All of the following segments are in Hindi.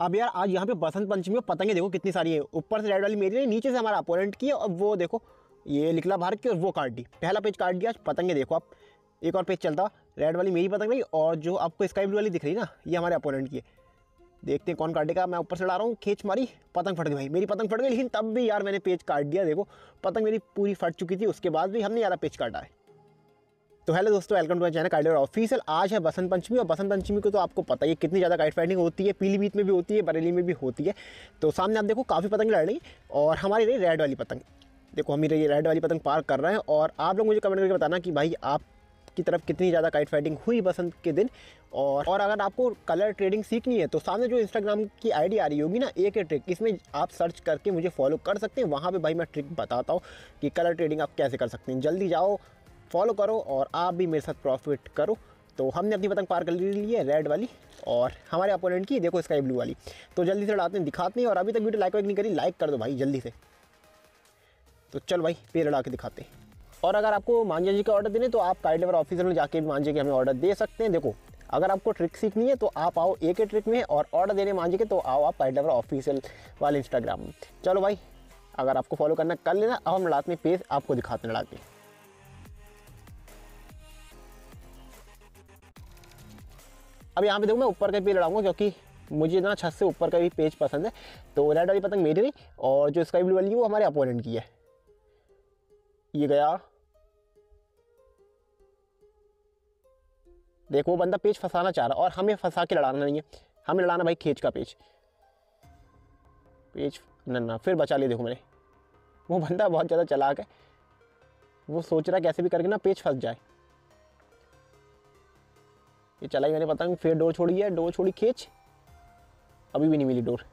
अब यार आज यहाँ पे बसंत पंचमी में पतंगे देखो कितनी सारी है। ऊपर से रेड वाली मेरी है, नीचे से हमारा अपोनेंट की है, और वो देखो ये निकला बाहर की और वो काट दी। पहला पेज काट दिया। आज पतंगे देखो आप, एक और पेज चलता। रेड वाली मेरी पतंग रही, और जो आपको स्काई ब्लू वाली दिख रही ना, ये हमारे अपोनेंट की है। देखते हैं कौन काटेगा। मैं ऊपर से उड़ा रहा हूँ, खींच मारी, पतंग फट गई भाई, मेरी पतंग फट गई। लेकिन तब भी यार मैंने पेज काट दिया। देखो पतंग मेरी पूरी फट चुकी थी, उसके बाद भी हमने ज़्यादा पेज काटा है। तो हेलो दोस्तों, welcome to my channel kite official. आज है बसंत पंचमी, और बसंत पंचमी को तो आपको पता ही है कितनी ज़्यादा काइट फाइटिंग होती है। पीलीभीत में भी होती है, बरेली में भी होती है। तो सामने आप देखो काफ़ी पतंग लड़ रही, और हमारी रही रेड वाली पतंग। देखो हम ये रेड वाली पतंग पार कर रहे हैं, और आप लोग मुझे कमेंट करके बताना कि भाई आपकी तरफ कितनी ज़्यादा काइट फाइटिंग हुई बसंत के दिन। और अगर आपको कलर ट्रेडिंग सीखनी है तो सामने जो इंस्टाग्राम की आईडी आ रही होगी ना, एक ट्रिक, इसमें आप सर्च करके मुझे फॉलो कर सकते हैं। वहाँ पे भाई मैं ट्रिक बताता हूँ कि कलर ट्रेडिंग आप कैसे कर सकते हैं। जल्दी जाओ, फॉलो करो, और आप भी मेरे साथ प्रॉफिट करो। तो हमने अपनी पतंग पार कर ली है रेड वाली, और हमारे अपोनेंट की देखो स्काई ब्लू वाली। तो जल्दी से उड़ाते हैं, दिखाते हैं। और अभी तक वीडियो लाइक नहीं करी, लाइक कर दो भाई जल्दी से। तो चल भाई पेड़ उड़ा के दिखाते हैं। और अगर आपको मांझा जी का ऑर्डर देने तो आप काइट लवर ऑफिसर में जाके भी मांझे के हमें ऑर्डर दे सकते हैं। देखो अगर आपको ट्रिक सीखनी है तो आप आओ एक ट्रिक में, और ऑर्डर देने मांझे के तो आओ आप काइट लवर ऑफिशियल वाले इंस्टाग्राम में। चलो भाई, अगर आपको फॉलो करना कर लेना। अब हम लड़ाते हैं पेज, आपको दिखाते हैं लड़ा के। अब यहाँ पे देखो मैं ऊपर का पेज लड़ाऊंगा, क्योंकि मुझे ना छत से ऊपर का भी पेज पसंद है। तो रेड वाली पतंग मेरी रही, और जो स्काई ब्लू वाली है वो हमारे अपोनेंट की है। ये गया, देखो वो बंदा पेज फंसाना चाह रहा, और हमें फंसा के लड़ाना नहीं है, हमें लड़ाना भाई खींच का पेज। ना फिर बचा लिया। देखो मैंने, वो बंदा बहुत ज़्यादा चालाक है, वो सोच रहा है कैसे भी करके ना पेज फंस जाए। ये चलाई मैंने पतंग, फिर डोर छोड़ी है, डोर छोड़ी खींच, अभी भी नहीं मिली डोर।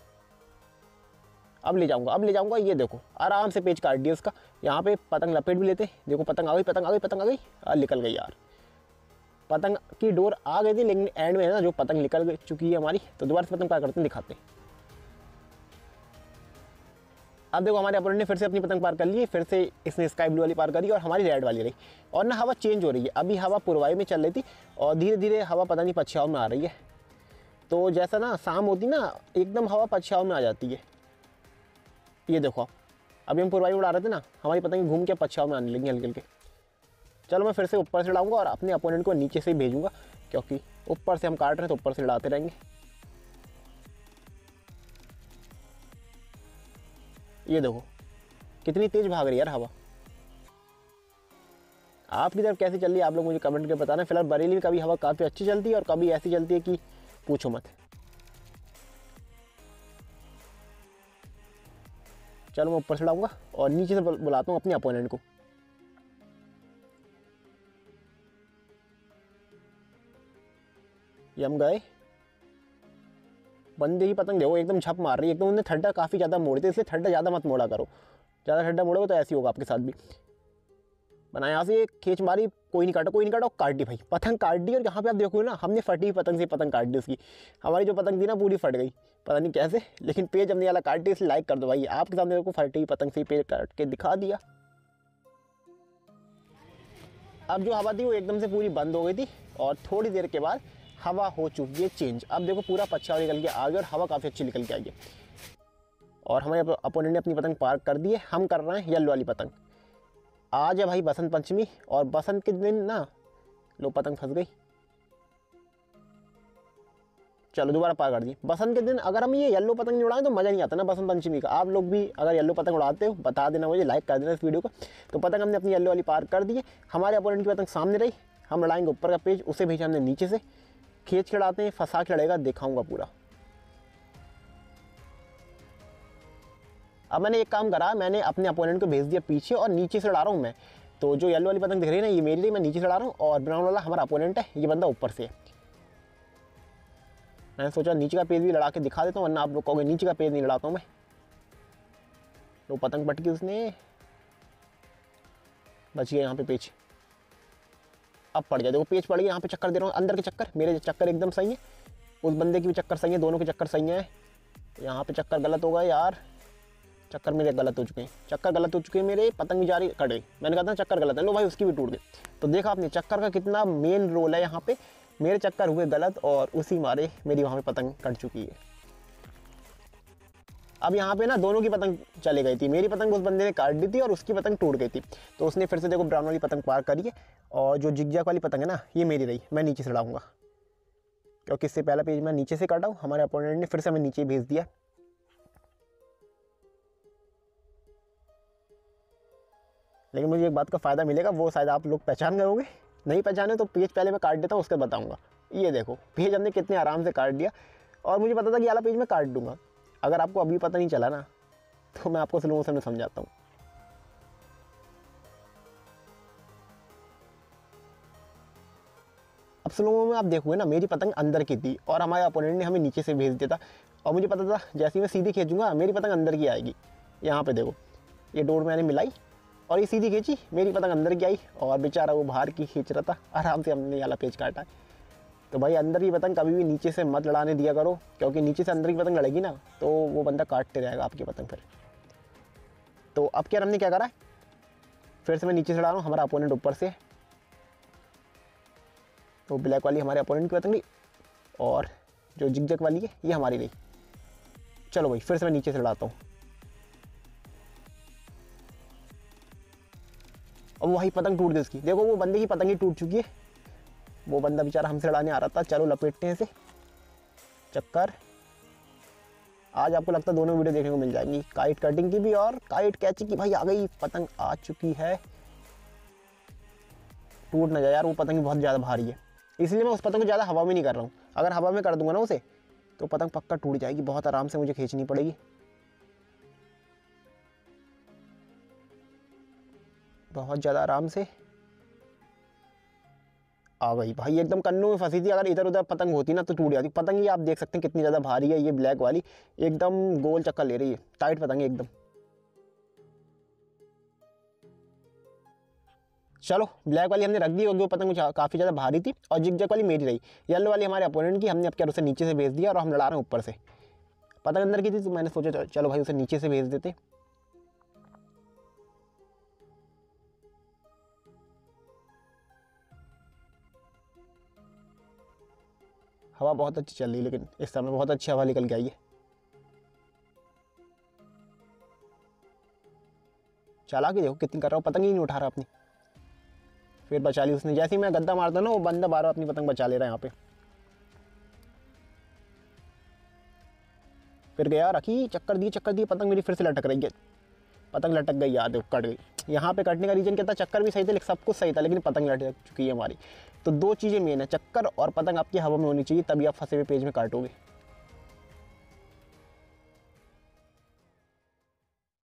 अब ले जाऊंगा। ये देखो आराम से पेज काट दिया उसका। यहाँ पे पतंग लपेट भी लेते। देखो पतंग आ गई, पतंग आ गई, निकल गई यार। पतंग की डोर आ गई थी, लेकिन एंड में है ना जो पतंग निकल चुकी है हमारी। तो दोबारा से पतंग पार करते हैं, दिखाते हैं। अब देखो हमारे अपोनेंट ने फिर से अपनी पतंग पार कर ली है। फिर से इसने स्काई ब्लू वाली पार करी, और हमारी रेड वाली रही। और ना हवा चेंज हो रही है, अभी हवा पूर्वाई में चल रही थी, और धीरे धीरे हवा पता नहीं पछयाव में आ रही है। तो जैसा ना शाम होती ना, एकदम हवा पछयाव में आ जाती है। ये देखो अभी हम पूर्वाई उड़ा रहे थे ना, हमारी पतंग घूम के पछयाव में आने लगी हल्के हल्के। चलो मैं फिर से ऊपर से उड़ाऊंगा, और अपने अपोनेंट को नीचे से ही भेजूंगा, क्योंकि ऊपर से हम काट रहे हैं तो ऊपर से उड़ाते रहेंगे। ये देखो कितनी तेज भाग रही है यार हवा। आपकी तरफ कैसी चल रही है आप लोग मुझे कमेंट करके बताना। फिलहाल बरेली में कभी हवा काफ़ी अच्छी चलती है, और कभी ऐसी चलती है कि पूछो मत। चलो मैं ऊपर से उड़ाऊंगा, और नीचे से बुलाता हूँ अपने अपोनेंट को। ये हम गए, बंदे की पतंग देखो एकदम झप मार रही है। एकदम उन्हें ठड्डा काफ़ी ज़्यादा मोड़े थे, इसलिए ठड्डा ज़्यादा मत मोड़ा करो। ज़्यादा ठड्डा मोड़ोगे तो ऐसे ही होगा आपके साथ भी। बना यहाँ से खींच मारी, कोई नहीं काटा, काट दी भाई, पतंग काट दी। और यहाँ पे आप देखो ना, हमने फटी पतंग से पतंग काट दी उसकी। हमारी जो पतंग थी ना पूरी फट गई, पता नहीं कैसे, लेकिन पेज हमने वाला काट दी। इसलिए लाइक कर दो भाई। आपके सामने देखो फटी पतंग से पेज काट के दिखा दिया। अब जो हवा थी वो एकदम से पूरी बंद हो गई थी, और थोड़ी देर के बाद हवा हो चुकी है चेंज। अब देखो पूरा पछयाव निकल के आ गया, और हवा काफ़ी अच्छी निकल के आई है। और हमारे अपोनेंट ने अपनी पतंग पार कर दी है। हम कर रहे हैं येलो वाली पतंग। आज है भाई बसंत पंचमी, और बसंत के दिन ना लो पतंग फंस गई। चलो दोबारा पार कर दी। बसंत के दिन अगर हम ये येलो पतंग नहीं उड़ाएं तो मज़ा नहीं आता ना बसंत पंचमी का। आप लोग भी अगर येलो पतंग उड़ाते हो बता देना मुझे, लाइक कर देना इस वीडियो को। तो पतंग हमने अपनी येलो वाली पार कर दी है। हमारे अपोनेंट की पतंग सामने रही, हम लड़ाएंगे ऊपर का पेज, उसे भेजा हमने नीचे से। खींच के लड़ाते हैं, फंसा के लड़ेगा, दिखाऊंगा पूरा। अब मैंने एक काम करा, मैंने अपने अपोनेंट को भेज दिया पीछे, और नीचे से लड़ा रहा हूँ मैं। तो जो येलो वाली पतंग दिख रही है ना, ये मेरी रही, मैं नीचे से लड़ा रहा हूँ, और ब्राउन वाला हमारा अपोनेंट है, ये बंदा ऊपर से है। मैंने सोचा नीचे का पेज भी लड़ा के दिखा देता हूँ, वरना आप लोग कहोगे नीचे का पेज नहीं लड़ाता हूँ मैं। तो पतंग पट की उसने, बच गया यहाँ पे पेज। अब पड़ गया, देखो पेज पड़ गया। यहाँ पे चक्कर दे रहा हूँ, अंदर के चक्कर, मेरे चक्कर एकदम सही है, उस बंदे की भी चक्कर सही है, दोनों के चक्कर सही है। यहाँ पे चक्कर गलत हो गए यार, चक्कर मेरे गलत हो चुके हैं, चक्कर गलत हो चुके हैं मेरे। पतंग भी जा रही, कट गई। मैंने कहा था चक्कर गलत है, लो भाई उसकी भी टूट गई। तो देखा आपने चक्कर का कितना मेन रोल है यहाँ पे। मेरे चक्कर हुए गलत, और उसी मारे मेरी वहाँ पे पतंग कट चुकी है। अब यहाँ पे ना दोनों की पतंग चली गई थी, मेरी पतंग उस बंदे ने काट दी थी और उसकी पतंग टूट गई थी। तो उसने फिर से देखो ब्राउन वाली पतंग पार करी है, और जो जिगजैग वाली पतंग है ना ये मेरी रही, मैं नीचे से उड़ाऊंगा, क्योंकि इससे पहला पेज मैं नीचे से काटा हूँ, हमारे अपोनेंट ने फिर से हमें नीचे भेज दिया। लेकिन मुझे एक बात का फ़ायदा मिलेगा, वो शायद आप लोग पहचान गए होंगे, नहीं पहचाने तो पेज पहले मैं काट देता हूँ, उसके बताऊँगा। ये देखो पेज हमने कितने आराम से काट दिया, और मुझे पता था कि ये वाला पेज मैं काट दूंगा। अगर आपको अभी पता नहीं चला ना तो मैं आपको स्लो मोशन में समझाता हूँ। अब स्लो में आप देखोगे ना मेरी पतंग अंदर की थी और हमारे अपोनेंट ने हमें नीचे से भेज दिया था, और मुझे पता था जैसे ही मैं सीधी खींचूंगा मेरी पतंग अंदर की आएगी। यहाँ पे देखो ये डोर मैंने मिलाई और ये सीधी खींची, मेरी पतंग अंदर की आई, और बेचारा वो बाहर की खींच रहा था, आराम से हमने वाला पेज काटा। तो भाई अंदर की पतंग कभी भी नीचे से मत लड़ाने दिया करो, क्योंकि नीचे से अंदर की पतंग लड़ेगी ना तो वो बंदा काटते रहेगा आपकी पतंग फिर। तो अब क्या हमने क्या करा है, फिर से मैं नीचे से लड़ा रहा हूँ, हमारा अपोनेंट ऊपर से। तो ब्लैक वाली हमारे अपोनेंट की पतंग रही, और जो जिगजैग वाली है ये हमारी रही। चलो भाई फिर से मैं नीचे से लड़ाता हूँ। अब वही पतंग टूट गई उसकी, देखो वो बंदे की पतंग ही टूट चुकी है, वो बंदा बेचारा हमसे लड़ाने आ रहा था। चलो लपेटते हैं इसे चक्कर। आज आपको लगता है दोनों वीडियो देखने को मिल जाएंगी, काइट कटिंग की भी और काइट कैचिंग की। भाई आ गई पतंग, आ चुकी है। टूट ना जाए यार, वो पतंग बहुत ज़्यादा भारी है, इसलिए मैं उस पतंग को ज़्यादा हवा में नहीं कर रहा हूँ। अगर हवा में कर दूंगा ना उसे तो पतंग पक्का टूट जाएगी, बहुत आराम से मुझे खींचनी पड़ेगी। बहुत ज़्यादा आराम से आ गई भाई, एकदम कन्नों में फंसी थी। अगर इधर उधर पतंग होती ना तो टूट जाती पतंग। ये आप देख सकते हैं कितनी ज़्यादा भारी है, ये ब्लैक वाली एकदम गोल चक्कर ले रही है, टाइट पतंग है एकदम। चलो ब्लैक वाली हमने रख दी, और वो पतंग काफ़ी ज़्यादा भारी थी, और जिगजैग वाली मेरी रही। येलो वाली हमारे अपोनेंट की, हमने अब क्या उसे नीचे से भेज दिया और हम लड़ा रहे हैं ऊपर से। पतंग अंदर की थी तो मैंने सोचा चलो भाई उसे नीचे से भेज देते। हवा बहुत अच्छी चल रही है, लेकिन इस समय बहुत अच्छी हवा निकल के आई है। चला के देखो कितनी कर रहा हूँ, पतंग ही नहीं उठा रहा अपनी। फिर बचा ली उसने, जैसे ही मैं गद्दा मारता ना वो बंदा बार बार अपनी पतंग बचा ले रहा है यहाँ पे। फिर गया रखी, चक्कर दी, पतंग मेरी फिर से लटक रही है। पतंग लटक गई यार, कट गई। यहाँ पे कटने का रीज़न क्या था, चक्कर भी सही था, सब कुछ सही था, लेकिन पतंग लटक चुकी है हमारी। तो दो चीज़ें मेन है, चक्कर और पतंग आपकी हवा में होनी चाहिए, तभी आप फंसे हुए पेज में काटोगे।